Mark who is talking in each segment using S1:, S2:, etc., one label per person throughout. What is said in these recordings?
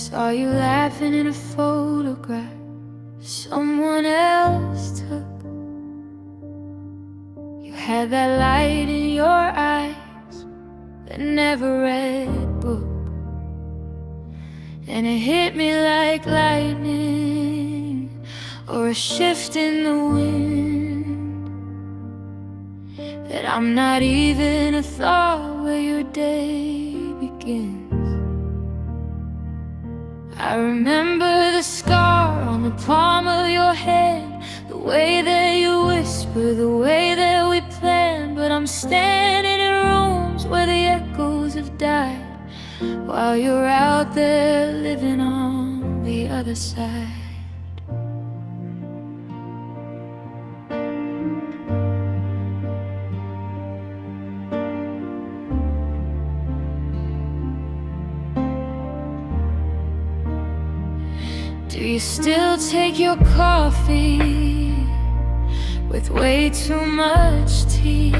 S1: Saw you laughing in a photograph someone else took. You had that light in your eyes that never read book, and it hit me like lightning or a shift in the wind, that I'm not even a thought where your day begins. I remember the scar on the palm of your hand, the way that you whisper, the way that we planned. But I'm standing in rooms where the echoes have died, while you're out there living on the other side. Do you still take your coffee with way too much tea?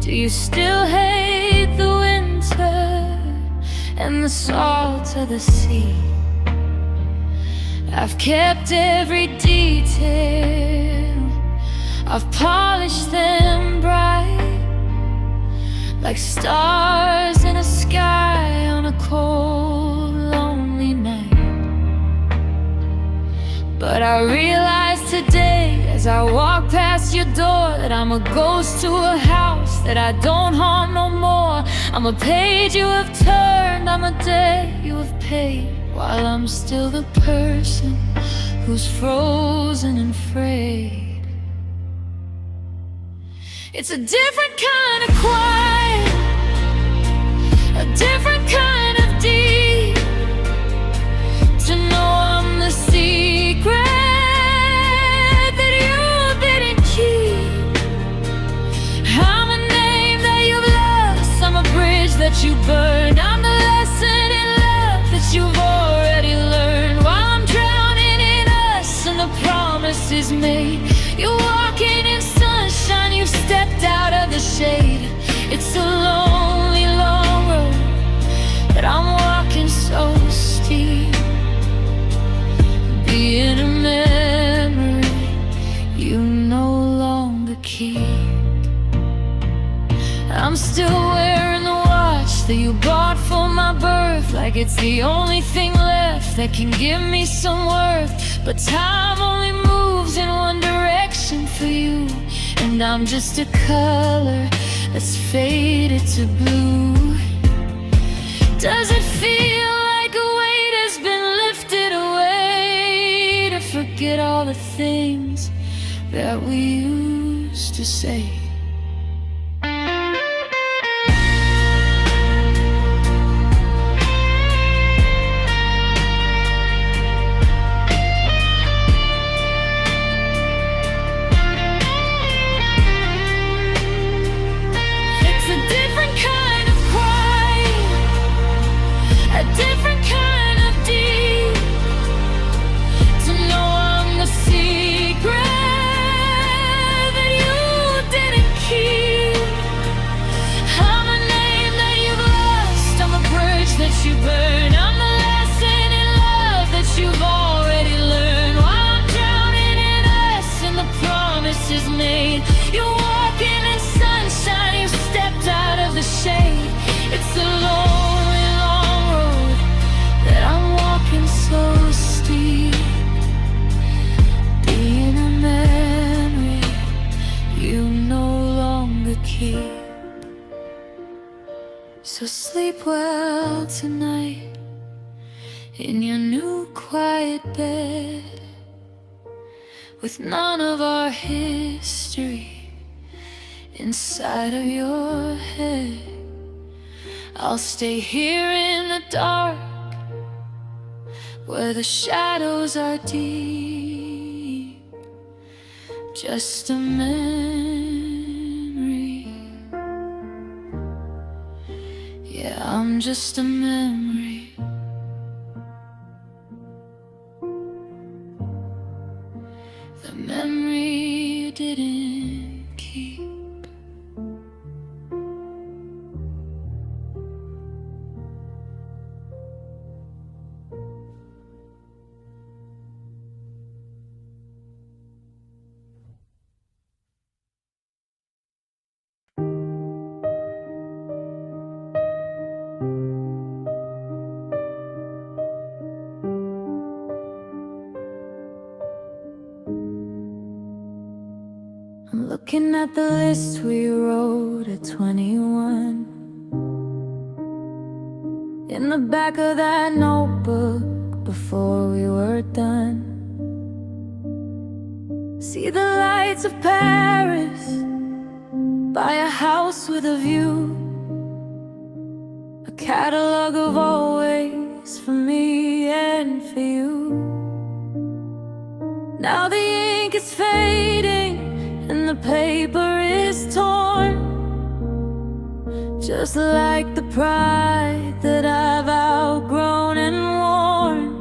S1: Do you still hate the winter and the salt of the sea? I've kept every detail, I've polished them bright, like stars in a sky on a cold, lonely night. But I realized today, as I walk past your door, that I'm a ghost to a house that I don't haunt no more. I'm a page you have turned, I'm a debt you have paid, while I'm still the person who's frozen and frayed. It's a different kind of quiet, a different kind of deep, to know I'm the secret that you didn't keep. I'm a name that you've lost, I'm a bridge that you burned, I'm the lesson in love that you've already learned, while I'm drowning in us and the promise is made. You're walking in sunshine, you've stepped out of the shade. It's a lonely, long road that I'm walking so steep, being a memory you no longer keep. I'm still wearing the watch that you bought for my birth, like it's the only thing left that can give me some worth. But time only moves in one direction for you, and I'm just a color that's faded to blue. Does it feel like a weight has been lifted away, to forget all the things that we used to say? It's a lonely, long road that I'm walking so steep, being a memory you no longer keep. So sleep well tonight in your new quiet bed, with none of our history inside of your head. I'll stay here in the dark, where the shadows are deep, just a memory. Yeah, I'm just a memory. The memory you didn't keep. Looking at the list we wrote at 21. In the back of that notebook before we were done. See the lights of Paris, buy a house with a view, a catalog of always for me and for you. Now the ink is fading and the paper is torn, just like the pride that I've outgrown and worn.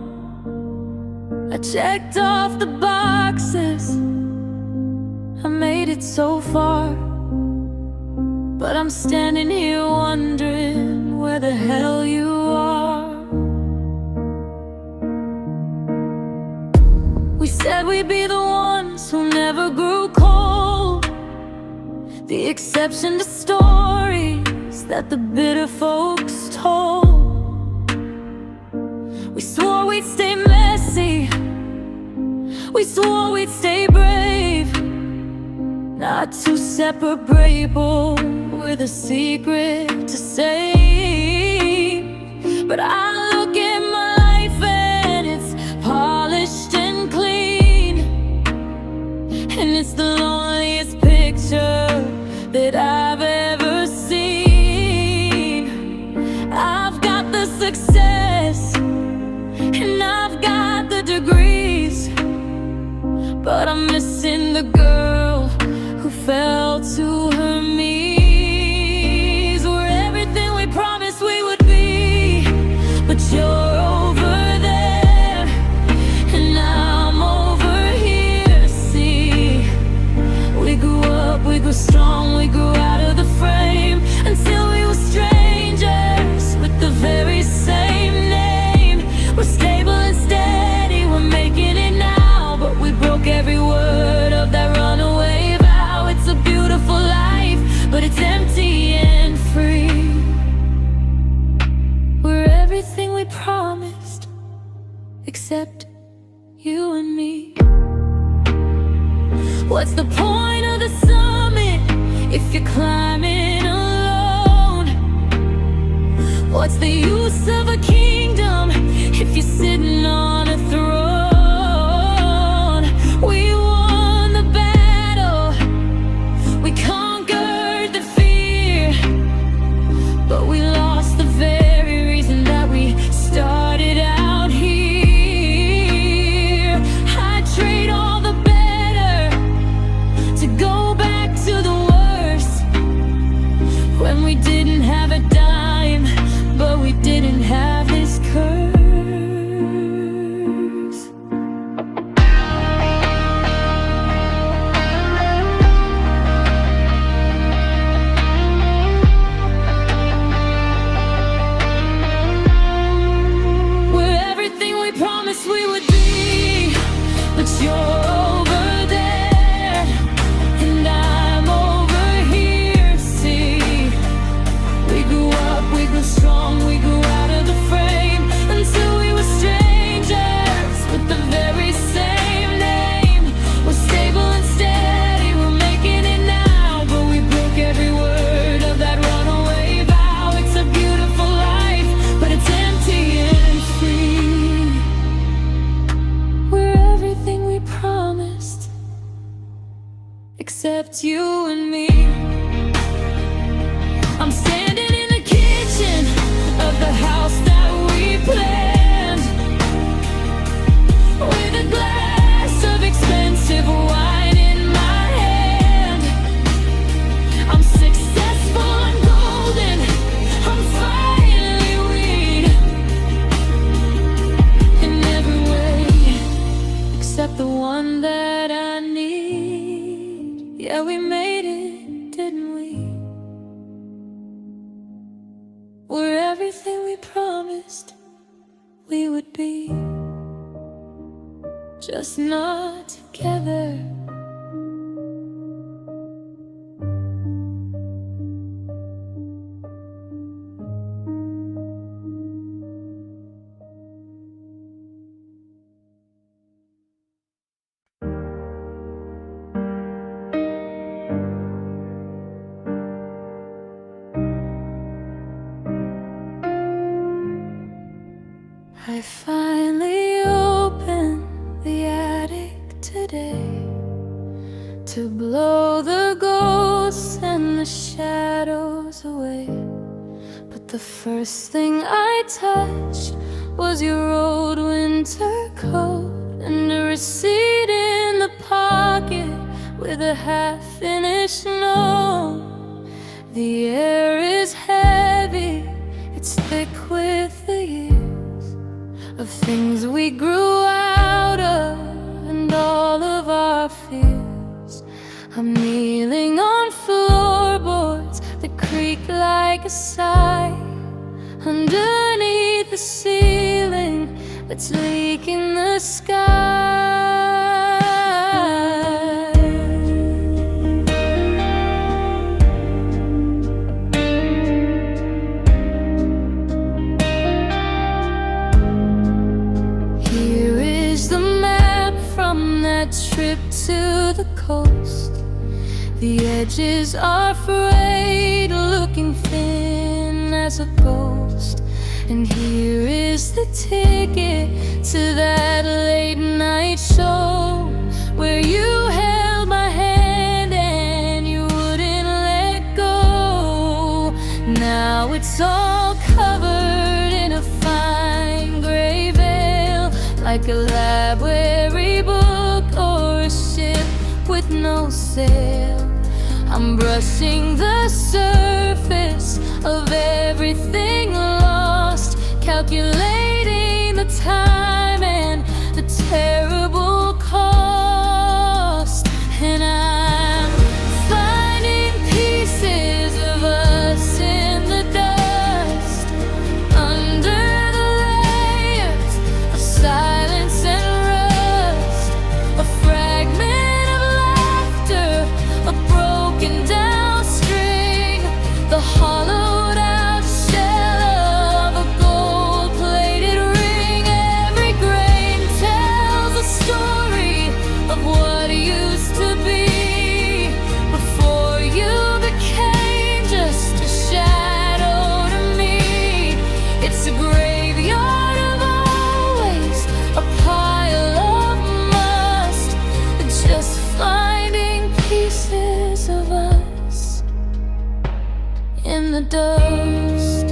S1: I checked off the boxes, I made it so far, but I'm standing here wondering where the hell you are. We said we'd be the ones who never grew cold, the exception to stories that the bitter folks told. We swore we'd stay messy, we swore we'd stay brave, not two separate people with a secret to save. But I look at my life and it's polished and clean, and it's the loneliest picture that I've ever seen. I've got the success and I've got the degrees, but I'm missing the girl who fell to her knees. We're everything we promised we would be, but you're over there and I'm over here. See, we grew up, we grew strong, we grew out of the frame until we were strangers with the very same name. We're stable and steady, we're making it now, but we broke every word of that runaway vow. It's a beautiful life, but it's empty and free. We're everything we promised, except you and me. What's the point of the summit if you're climbing alone? What's the use of a kingdom if you're sitting on a throne? We won the battle, we conquered the fear, but we lost the very reason that we started out here. I'd trade all the better to go back to the worst, when we didn't have a dime, but we didn't have this curse. We're everything we promised we would be, but you're over there and I'm over here. See, we grew up, we grew strong, we grew out of the frame until we were strangers with the very same name. We're stable and steady, we're making it now, but we broke every word of that runaway vow. It's a beautiful life, but it's empty and free. We're everything we promised, except you and me. I'm standing in the kitchen of the house that we planned, with a glass of expensive wine in my hand. I'm successful, I'm golden, I'm finally weed in every way, except the one that I need. Yeah, we made it, didn't we? We're everything we promised we would be, just not together. I finally opened the attic today to blow the ghosts and the shadows away. But the first thing I touched was your old winter coat and a receipt in the pocket with a half-finished note. The air is heavy, it's thick with the years of things we grew out of and all of our fears. I'm kneeling on floorboards that creak like a sigh underneath the ceiling that's leaking the sky. Here is the map from that trip to the coast. The edges are frayed, looking thin as a ghost. And here is the ticket to that late night show where you held my hand and you wouldn't let go. Now it's all covered in a fine gray veil, like a library book or a ship with no sail. I'm brushing the surface of everything lost, calculating the time and the terrible cost. And I'm finding pieces of us in the dust, under the layers of silence and rust. A fragment of laughter, a broken down string, the hollowed out shell of a gold-plated ring. Every grain tells a story of what used to be before you became just a shadow to me. It's a graveyard of always, a pile of must, just finding pieces of us in the dust.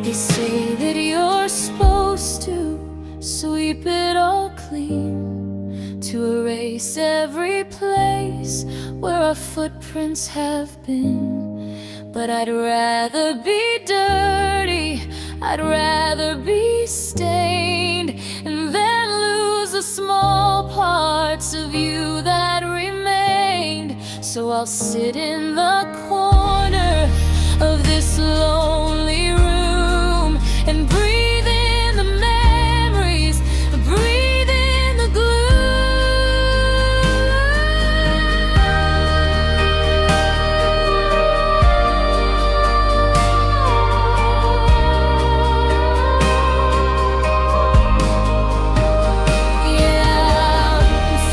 S1: They say that you're supposed to sweep it all clean, to erase every place where our footprints have been. But I'd rather be dirty, I'd rather be stained, and then lose the small parts of you that remained. So I'll sit in the corner of this lonely room and breathe in the memories, breathe in the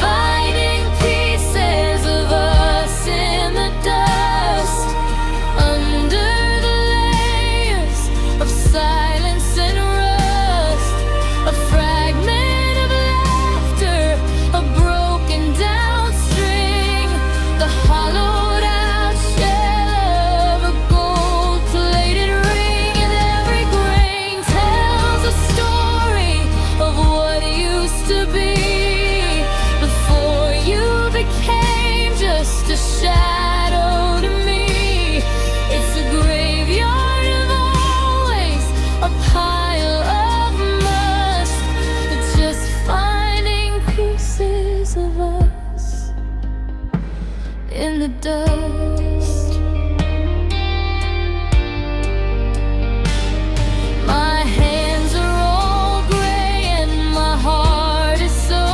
S1: finding pieces of us in the dust, under the layers of silence and rust. A fragment of laughter, a broken down string, the hollowed out shell of a gold-plated ring. And every grain tells a story of what used to be before you became just a shadow to me. It's a graveyard of always, a pile of must, just finding pieces of us in the dust. My hands are all gray and my heart is so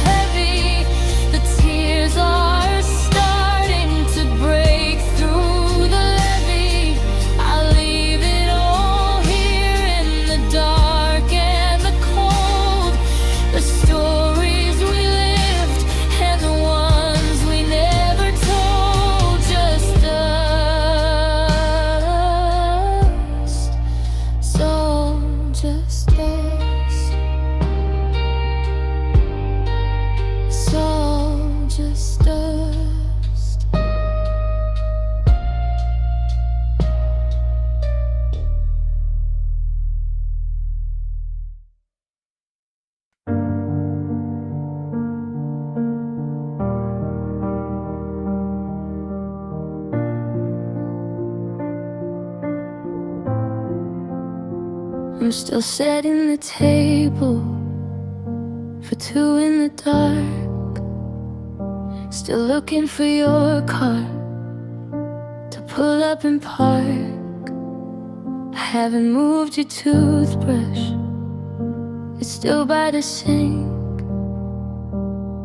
S1: heavy. The tears are starting to break through the levee. I leave it all here in the dark and the cold. The stories we lived and the ones we never told. I'm still setting the table for two in the dark, still looking for your car to pull up and park. I haven't moved your toothbrush, it's still by the sink.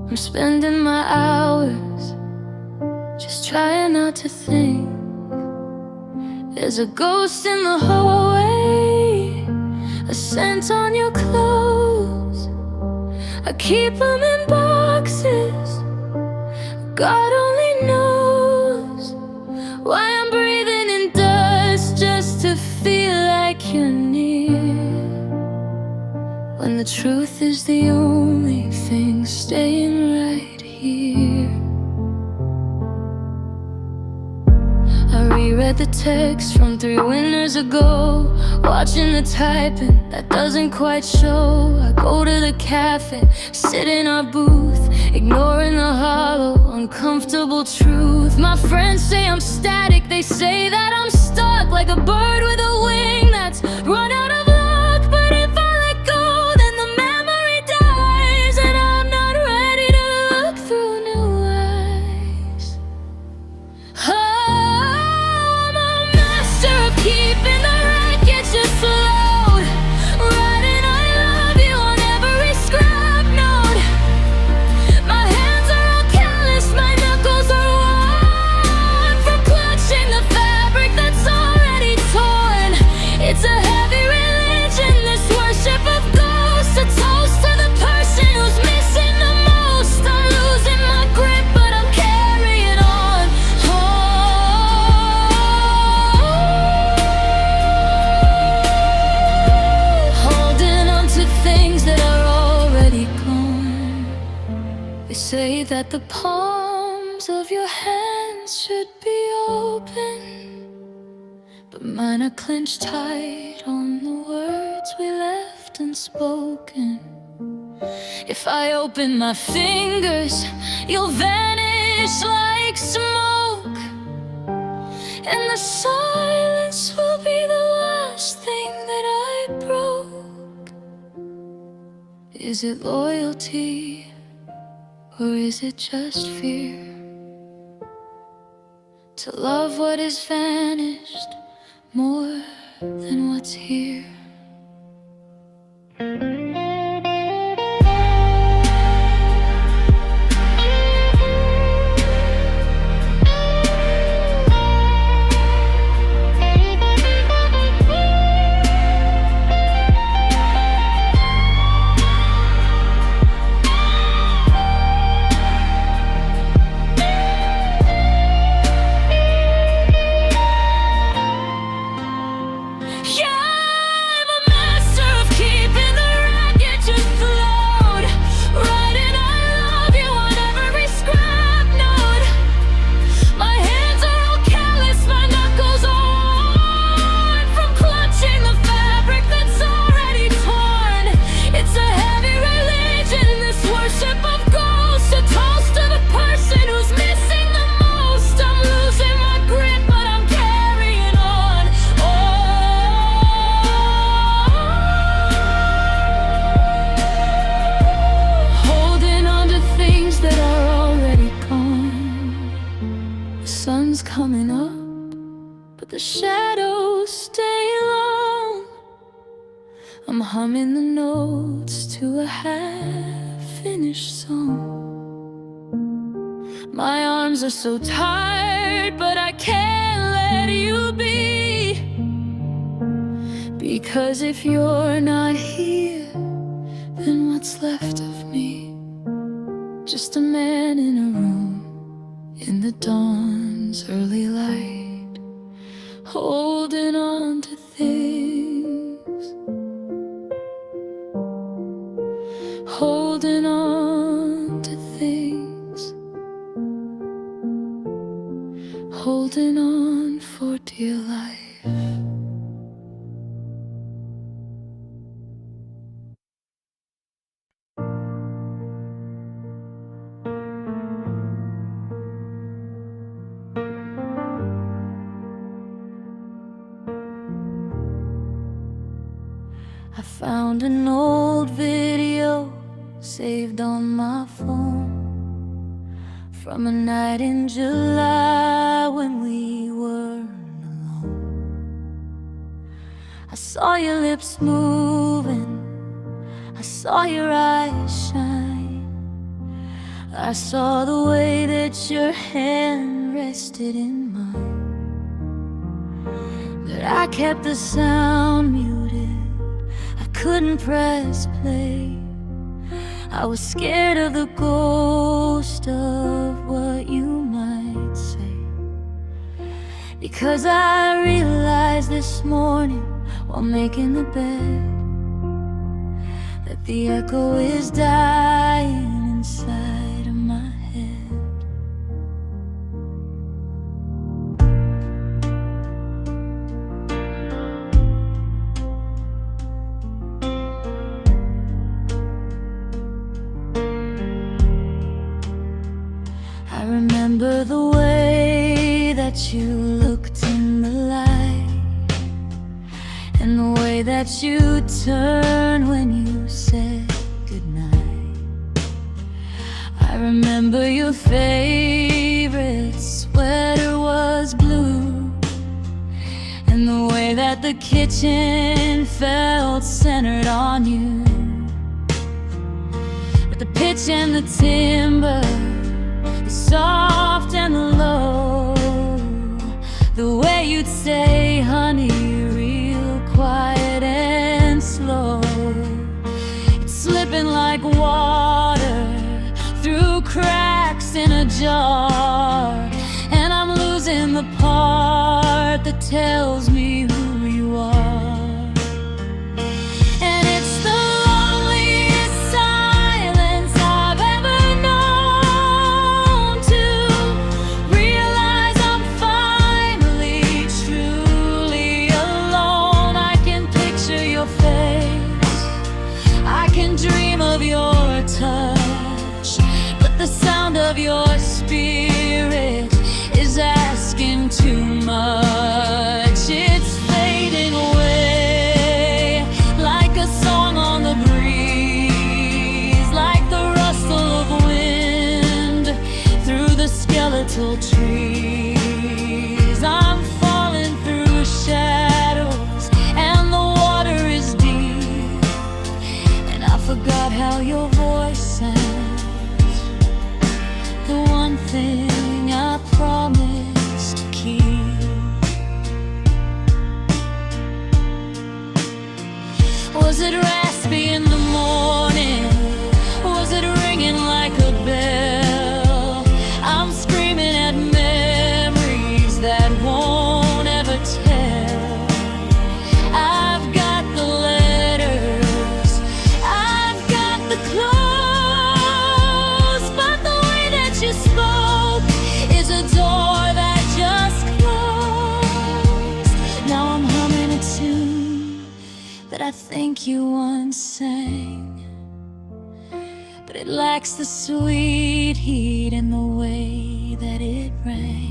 S1: I'm spending my hours just trying not to think. There's a ghost in the hallway, a scent on your clothes. I keep them in boxes, God only knows why I'm breathing in dust just to feel like you're near, when the truth is the only thing staying right here. I reread the text from 3 winters ago, watching the typing that doesn't quite show. I go to the cafe, sit in our booth, ignoring the hollow, uncomfortable truth. My friends say I'm static, they say that I'm stuck, like a bird with a wing that's run out of luck. But if I let go, then the memory dies, and I'm not ready to look through new eyes. Keeping the wreckage afloat, writing I love you on every scrap note. My hands are all calloused, my knuckles are worn from clutching the fabric that's already torn. It's a heavy religion, this worship of ghosts, a toast to the person who's missing the most. I'm losing my grip, but I'm carrying on. Say that the palms of your hands should be open, but mine are clenched tight on the words we left unspoken. If I open my fingers, you'll vanish like smoke, and the silence will be the last thing that I broke. Is it loyalty? Or is it just fear? To love what is vanished more than what's here. Coming up, but the shadows stay long. I'm humming the notes to a half-finished song. My arms are so tired, but I can't let you be, because if you're not here, then what's left of me? Just a man in a room in the dawn's early light, holding on to things, holding on to things, holding on for dear life. found an old video saved on my phone from a night in July when we weren't alone. I saw your lips moving, I saw your eyes shine, I saw the way that your hand rested in mine. But I kept the sound muted, I couldn't press play. I was scared of the ghost of what you might say, because I realized this morning while making the bed that the echo is dying inside of my head. I remember the way that you looked in the light, and the way that you turned when you said goodnight. I remember your favorite sweater was blue, and the way that the kitchen felt centered on you. But the pitch and the timber, the soft and the low, the way you'd say, honey, real quiet and slow. It's slipping like water through cracks in a jar, and I'm losing the part that tells me who you are. The sound of your spirit is asking too much. It's fading away like a song on the breeze, like the rustle of wind through the skeletal trees. I'm falling through shadows and the water is deep, and I forgot how your voice sounds. The one thing I promised to keep. Was it raspy in the morning? Was it ringing like a bell? I'm screaming at memories that won't ever tell. I've got the letters, I've got the clothes, you spoke is a door that just closed. Now I'm humming a tune that I think you once sang, but it lacks the sweet heat in the way that it rang.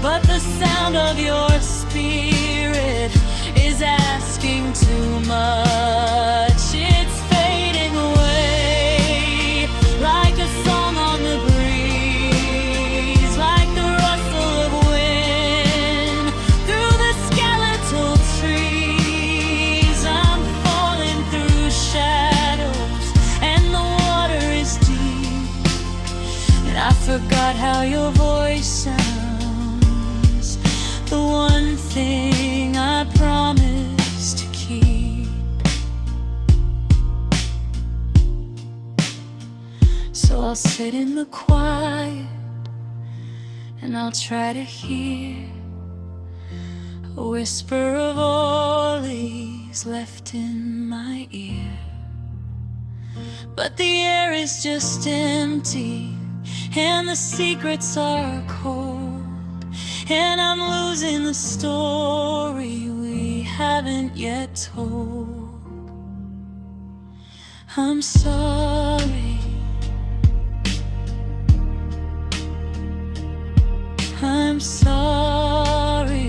S1: But the sound of your spirit is asking too much. It's fading away like a song on the breeze, like the rustle of wind through the skeletal trees. I'm falling through shadows and the water is deep, and I forgot how your voice sounds. The one thing I promised I'll sit in the quiet and I'll try to hear a whisper of all is left in my ear. But the air is just empty and the secrets are cold, and I'm losing the story we haven't yet told. I'm sorry, I'm sorry,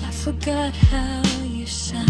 S1: I forgot how you sound.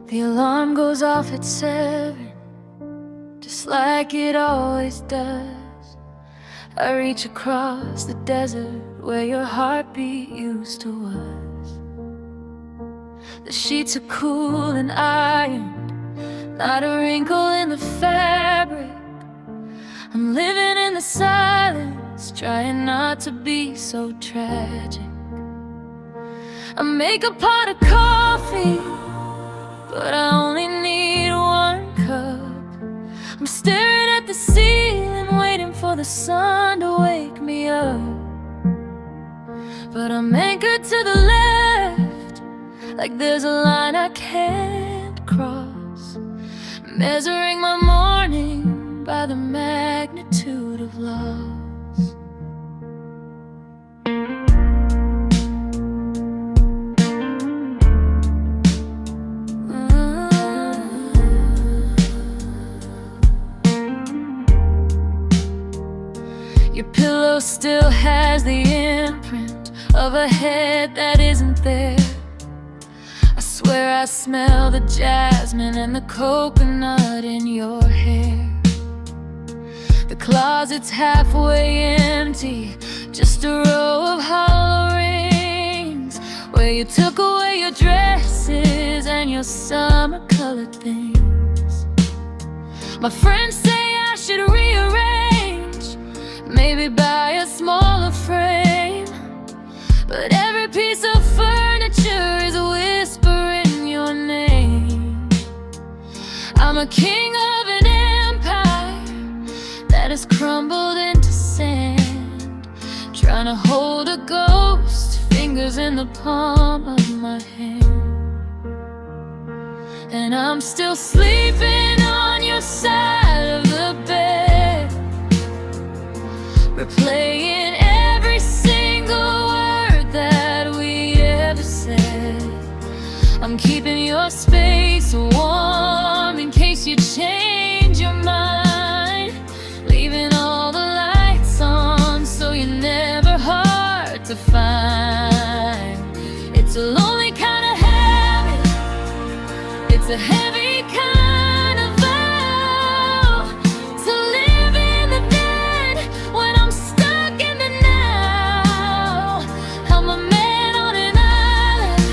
S1: The alarm goes off at 7, just like it always does. I reach across the desert where your heartbeat used to was. The sheets are cool and ironed, not a wrinkle in the fabric. I'm living in the silence, trying not to be so tragic. I make a pot of coffee, but I only need 1 cup. I'm staring at the ceiling, waiting for the sun to wake me up. But I'm anchored to the left, like there's a line I can't cross, measuring my morning by the magnitude of loss. Your pillow still has the imprint of a head that isn't there. I swear I smell the jasmine and the coconut in your hair. The closet's halfway empty, just a row of hollow rings, where you took away your dresses and your summer-colored things. My friends say I should rearrange, maybe buy a smaller frame, but every piece of furniture is whispering your name. I'm a king of an empire that has crumbled into sand, trying to hold a ghost, fingers in the palm of my hand. And I'm still sleeping on your side of the bed, replaying every single word that we ever said. I'm keeping your space warm in case you change your mind, leaving all the lights on so you're never hard to find. It's a heavy kind of vow to live in the then when I'm stuck in the now. I'm a man on an island,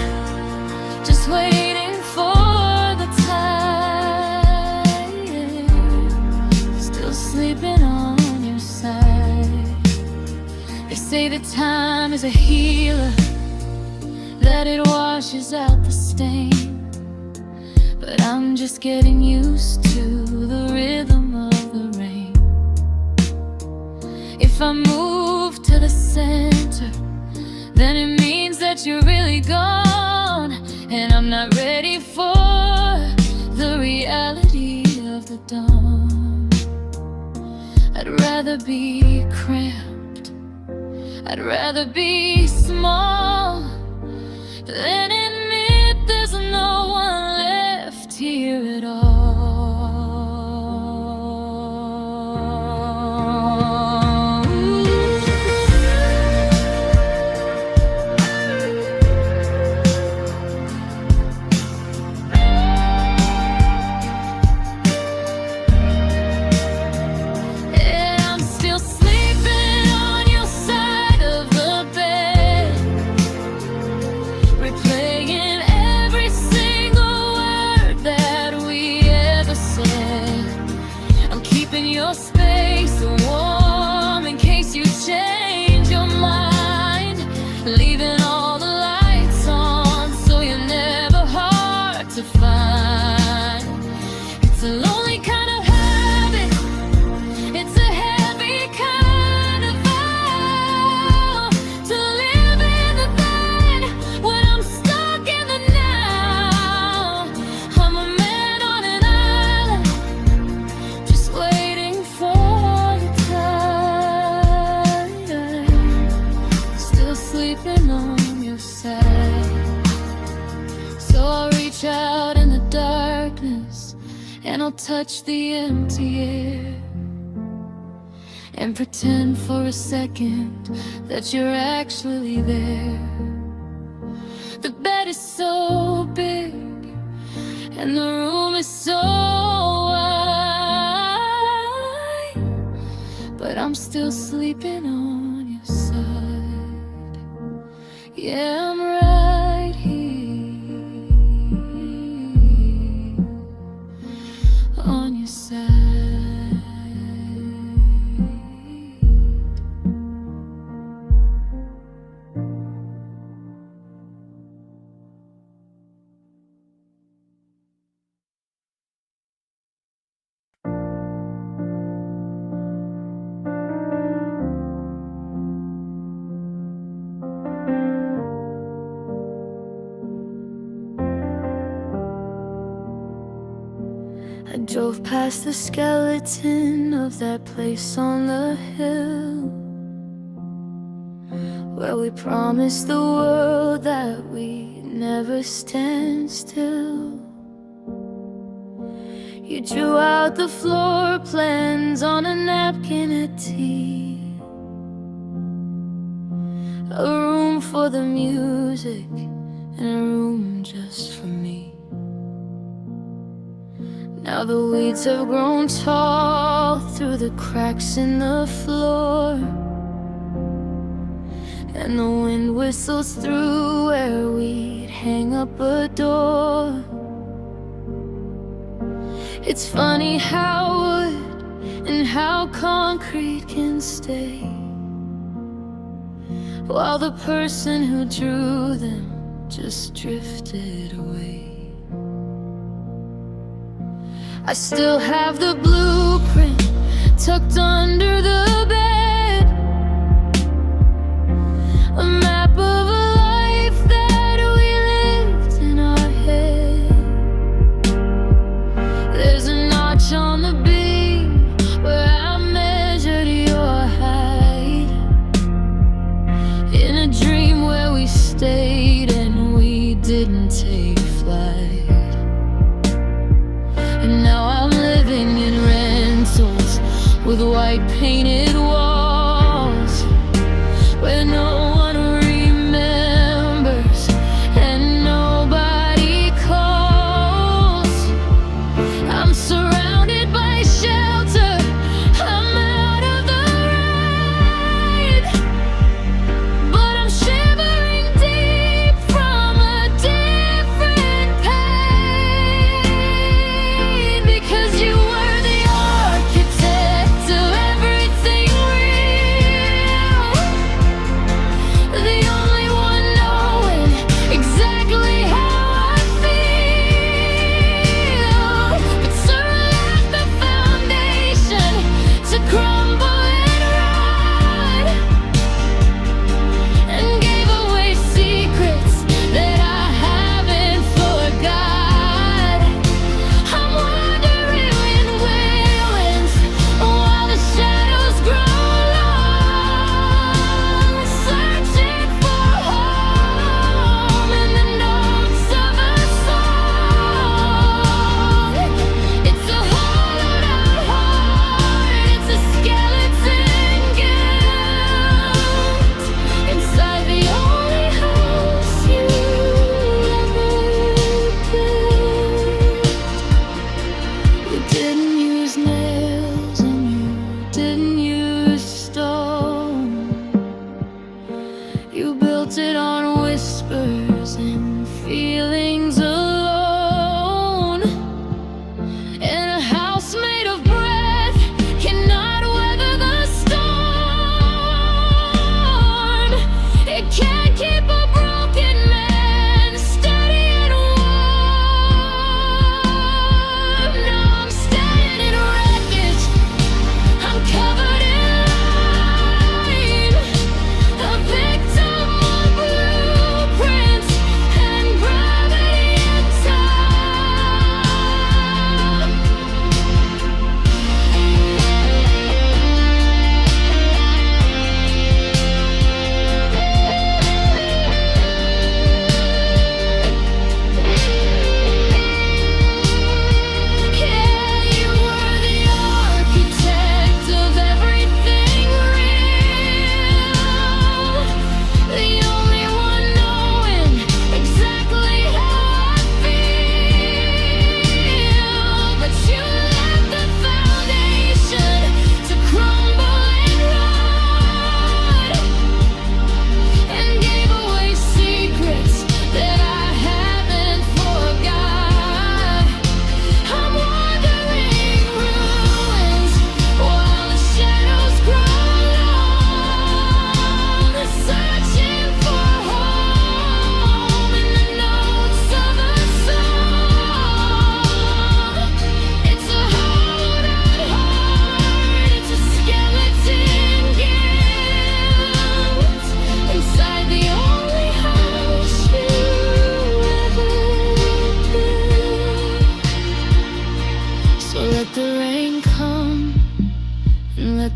S1: just waiting for the tide. Still sleeping on your side. They say that time is a healer, that it washes out the stain. But I'm just getting used to the rhythm of the rain. If I move to the center, then it means that you're really gone. And I'm not ready for the reality of the dawn. I'd rather be cramped, I'd rather be small than admit there's no one left here at all. And I'm still sleeping on your side of the bed, replaying every single word that we ever said. I'm keeping your space warm in case you change your mind, leaving all the lights on so you're never hard to find. It's a lonely kind of habit, it's a heavy kind of vow to live in the then when I'm stuck in the now. I'm a man on an island, just waiting for the tide. Still sleeping on your side. So I'll reach out in the darkness and I'll touch the empty air and pretend for a second that you're actually there. The bed is so big and the room is so wide, but I'm still sleeping on your side. Yeah, I'm right here on your side. I drove past the skeleton of that place on the hill where we promised the world that we'd never stand still. You drew out the floor plans on a napkin at tea, a room for the music and a room just for me. Now the weeds have grown tall through the cracks in the floor, and the wind whistles through where we'd hang up a door. It's funny how wood and how concrete can stay, while the person who drew them just drifted away. I still have the blueprint tucked under the bed, a map of a life that we lived in our head. There's a notch on the beam where I measured your height, in a dream where we stayed and we didn't take flight. And now I'm living in rentals with white painted walls, where no one remembers and nobody calls.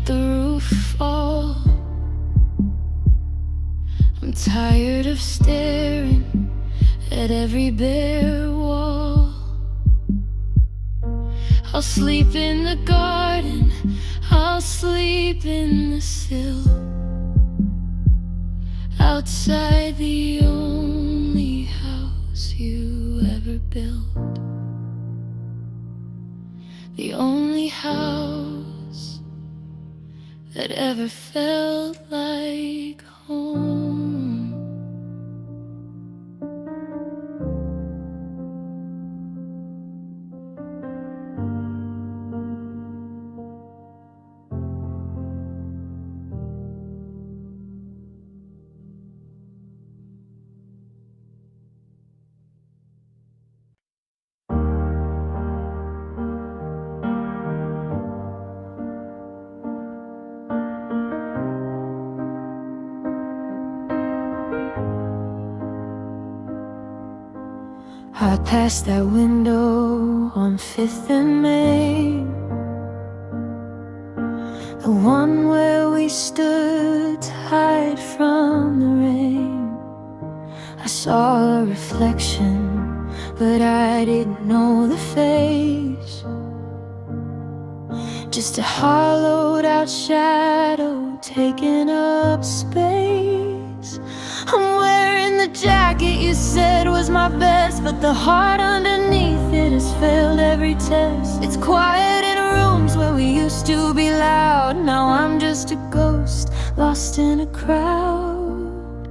S1: the roof fall. I'm tired of staring at every bare wall. I'll sleep in the garden, I'll sleep in the sill, outside the only house you ever built, the only house that ever felt like home. I passed that window on 5th and Main, the one where we stood to hide from the rain. I saw a reflection, but I didn't know the face, just a hollowed out shadow taking up space. I'm wearing the jacket you said was my best, but the heart underneath it has failed every test. It's quiet in rooms where we used to be loud. Now I'm just a ghost lost in a crowd,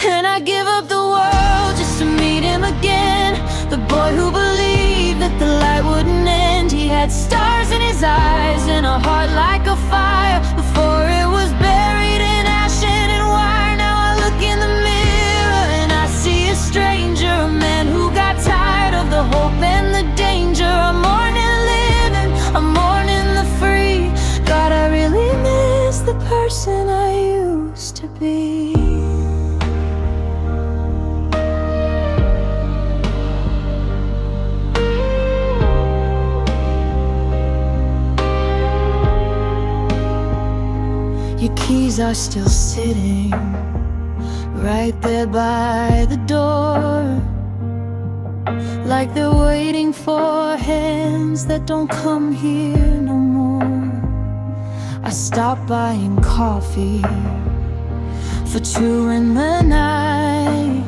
S1: and I give up the world just to meet him again. The boy who believed that the light wouldn't end. He had stars in his eyes and a heart like a fire before it was buried in ash and wire. Now I look in the mirror and I see a stranger, a man who got tired of the hope and the danger. I'm mourning living, I'm mourning the free. God, I really miss the person I used to be. Your keys are still sitting right there by the door, like they're waiting for hands that don't come here no more. I stopped buying coffee for 2 in the night,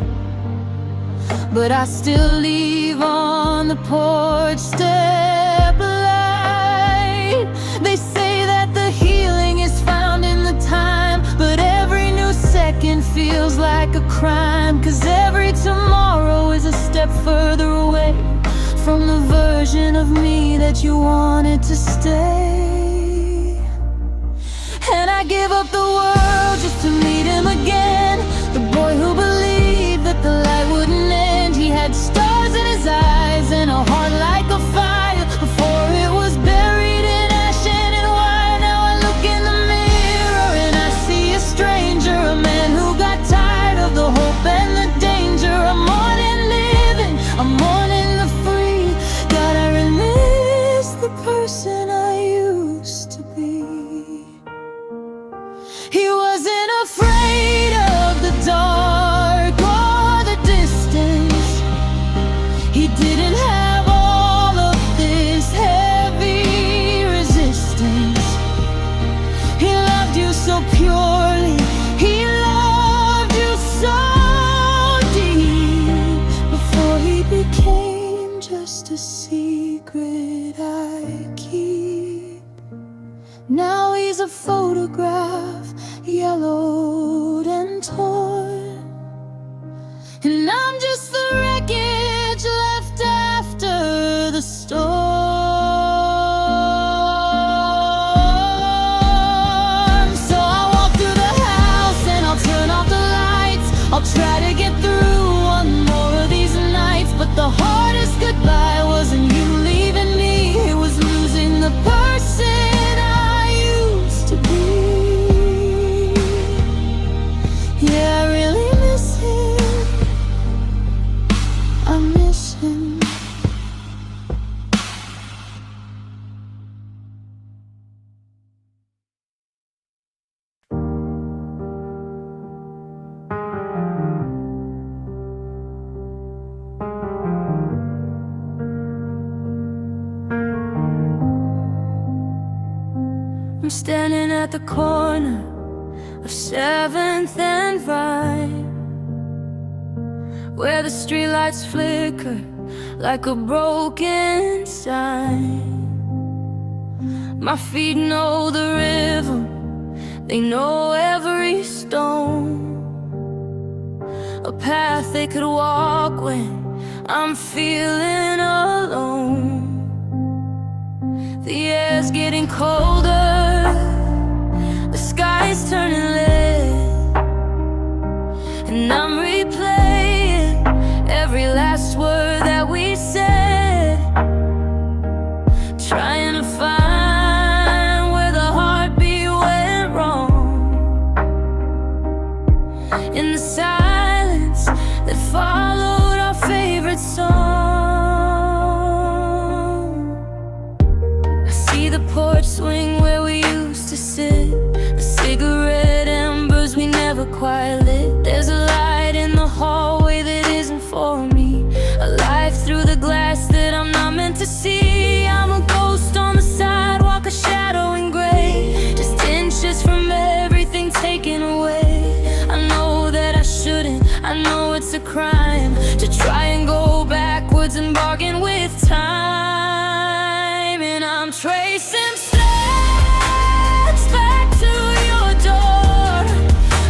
S1: but I still leave on the porch step light. They say that the healing is found in the time, but every new second feels like a crime, 'cause every tomorrow is a step further away from the version of me that you wanted to stay. And I give up the world just to meet him again, the boy who believed that the light wouldn't end. He had stars in his eyes and a heart like a fire before it was buried in ash and wire. Now I look in the mirror and I see a stranger, a man who got tired of the hope and the danger. I'm mourning living, I'm mourning the free. God, I remiss the person I used to be. He wasn't afraid of the dark or the distance. He didn't have all of this heavy resistance. He loved you so purely, he loved you so deep, before he became just a secret I keep. Now he's a photograph, yellowed and torn, and I'm just the wreckage left after the storm. So I walk through the house and I'll turn off the lights. I'll try to get through one more of these nights, but the hardest goodbye wasn't you leaving me, it was losing the person I used to be. Yeah, I really miss him, I miss him. I'm standing at the corner of 7th and Vine, where the streetlights flicker like a broken sign. My feet know the rhythm, they know every stone, a path they could walk when I'm feeling alone. The air's getting colder, the sky's turning red, and I'm replaying every last word that we said, trying to find where the heartbeat went wrong. In the silence that followed our favorite song, I see the porch swing where we used to sit, the cigarette embers we never quite lit. There's a light in the hallway that isn't for me, a life through the glass that I'm not meant to see. I'm a ghost on the sidewalk, a shadow in gray, just inches from everything taken away. I know that I shouldn't, I know it's a crime to try and go backwards and bargain with time. And I'm tracing steps back to your door,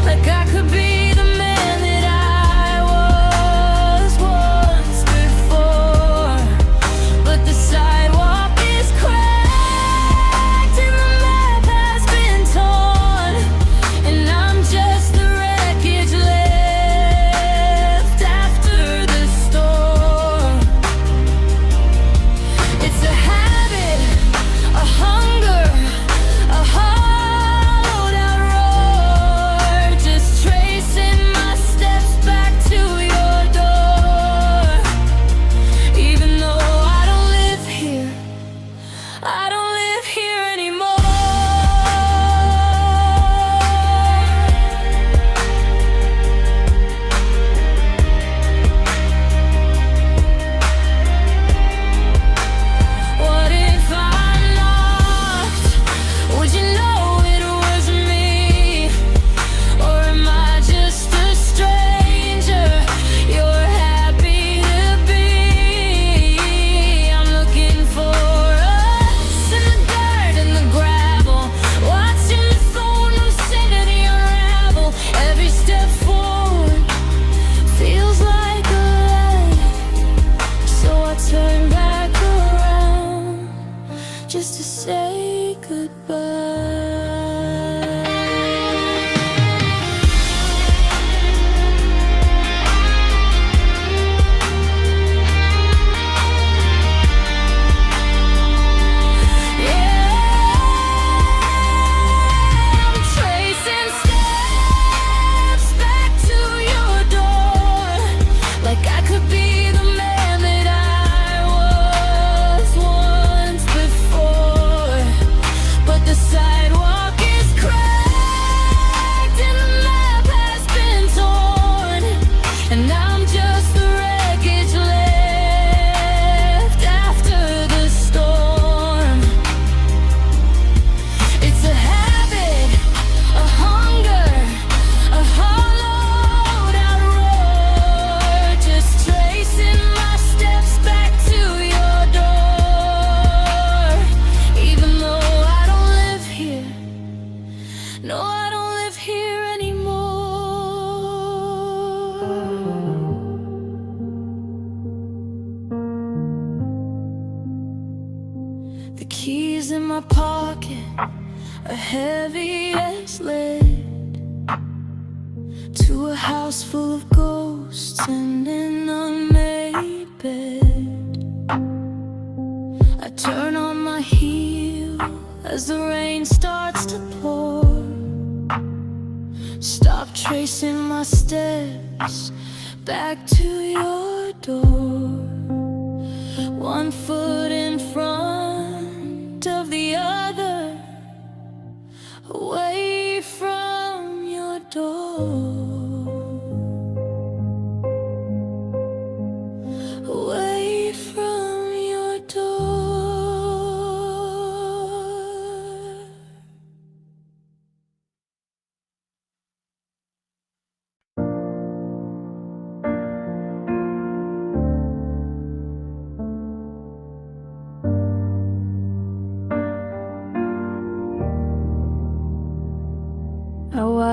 S1: like I could be the man that I was once before. But the sidewalk is cracked and the map has been torn, and I'm just the wreckage left after the storm. It's a habit, a hunger, a hollowed out roar, just tracing my steps back to your door. Even though I don't live here, I don't live here anymore. What if I knocked? Would you know it was me? Or am I just a stranger you're happy to be? I'm looking for us in the dirt and the gravel, watching the phone lucidity unravel. Every step forward feels like a lie, so I turn back around just to say goodbye. Yeah, I'm tracing steps back to your door, like I could be the man that I was once before. But the sidewalk is cracked and the map has been torn, and I'm just the wreckage left after the storm. It's a habit, a hunger, a hollowed out roar, just tracing my steps back to your door. Even though I don't live here, no, I don't live here anymore. The keys in my pocket are heavy as lead, to a house full of ghosts and an unmade bed. I turn on my heel as the rain starts to pour, stop tracing my steps back to your door. One foot in front of the other, away from your door, away from your door.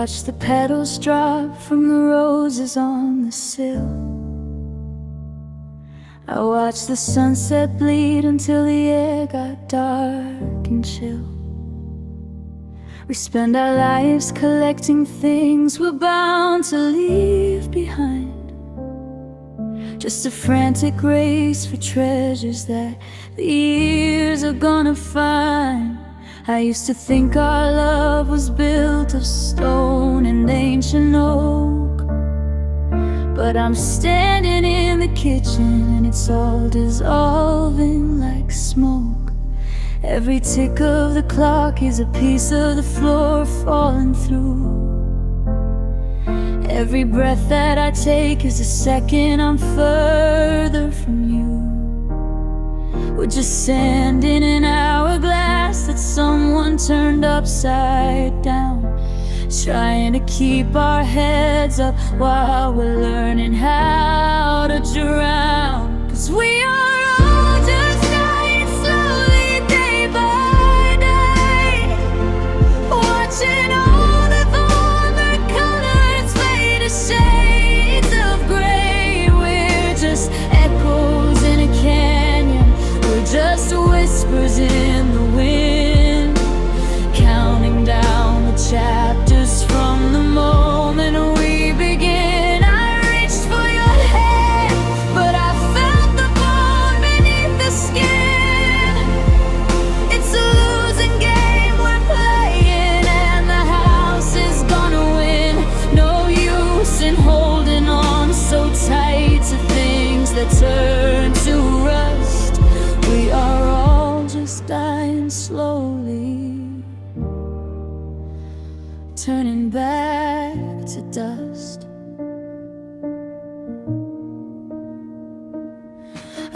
S1: watched the petals drop from the roses on the sill. I watched the sunset bleed until the air got dark and chill. We spend our lives collecting things we're bound to leave behind, just a frantic race for treasures that the years are gonna find. I used to think our love was built of stone and ancient oak, but I'm standing in the kitchen and it's all dissolving like smoke. Every tick of the clock is a piece of the floor falling through. Every breath that I take is a second I'm further from you. We're just sand in an hourglass that someone turned upside down, trying to keep our heads up while we're learning how to drown. 'Cause we are all just dying slowly, day by day, watching all of the colors fade to shades of gray. We're just echoes in a canyon, we're just whispers in the wind, counting down the chapters from the moment we begin. I reached for your hand, but I felt the bone beneath the skin. It's a losing game we're playing, and the house is gonna win. No use in holding on so tight to things that turn to rust. We are all just dying slowly, turning back to dust.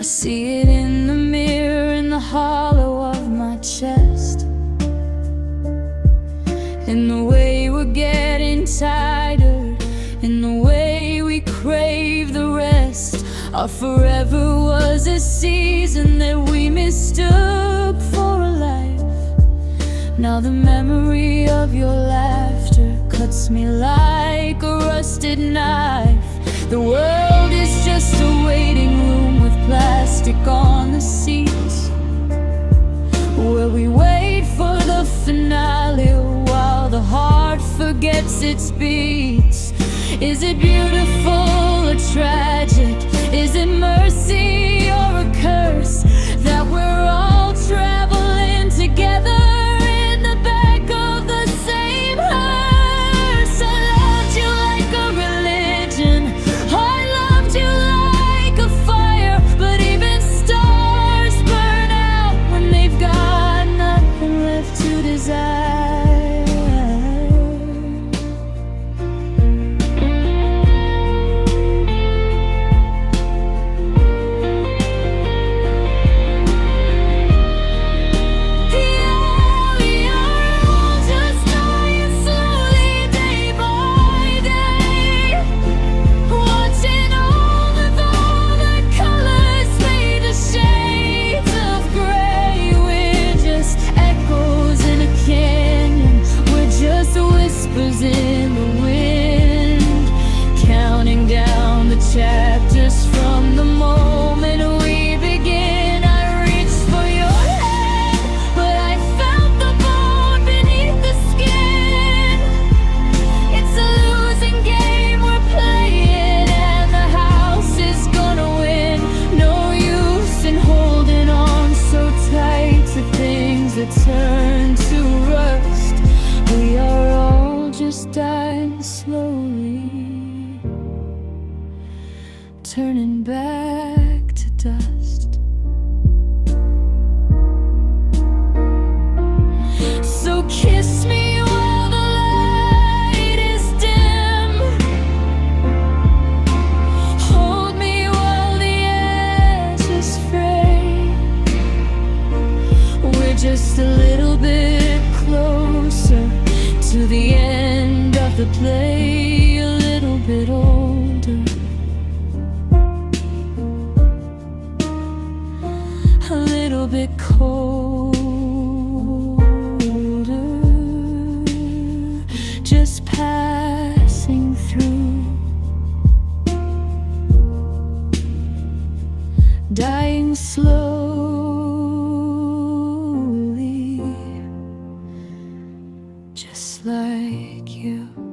S1: I see it in the mirror, in the hollow of my chest, in the way we're getting tighter, in the way we crave the rest. Our forever was a season that we mistook for a life. Now the memory of your laughter cuts me like a rusted knife. The world is just a waiting room with plastic on the seats, where we wait for the finale while the heart forgets its beats. Is it beautiful or tragic? Is it mercy or a curse that we're all traveling together in the back of the same hearse? I loved you like a religion, I loved you like a fire, but even stars burn out when they've got nothing left to desire. In the wind, counting down the chapters from the moment we begin. I reached for your hand, but I felt the bone beneath the skin. It's a losing game we're playing, and the house is gonna win. No use in holding on so tight to things that turn to rust. We are all just dying slowly, turning back to dust. So kiss me while the light is dim, hold me while the edges fray. We're just a little bit closer to the end of the play, a little bit older, a little bit colder, just past slowly, just like you.